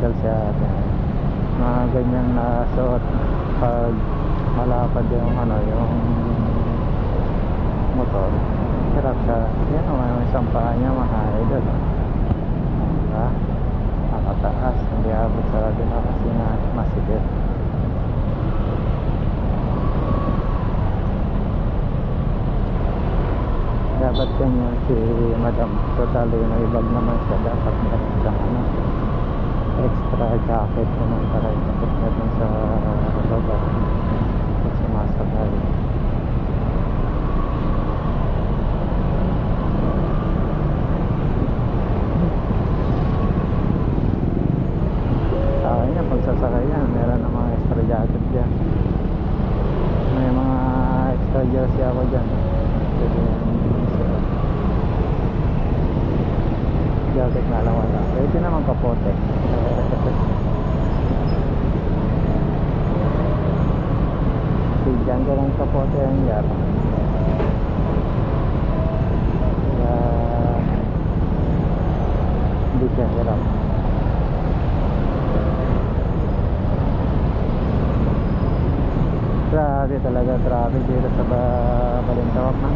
sandal si ate. Mga ganyan na suot pag malapad yung ano, yung motor. Hirap siya. Yan naman yung isang paa niya, mga idol. Diba? Nakataas. Hindi abot sa atin na kasi na masikip. Dapat ganyan si madam. Totally naibag naman siya. Dapat meron siyang ano, extra jacket naman para ikapit natin sa baba pag sumasabay. Sa akin yan, pag sasakay yan, meron ng mga extra jacket dyan. May mga extra jersey ako dyan. Pwede yan, jacket na lang wala. Pwede naman kapote. Bigyan ko lang kapote ang yara. Kaya hindi siya hirap. Grabe talaga traffic dito sa Balintawak na.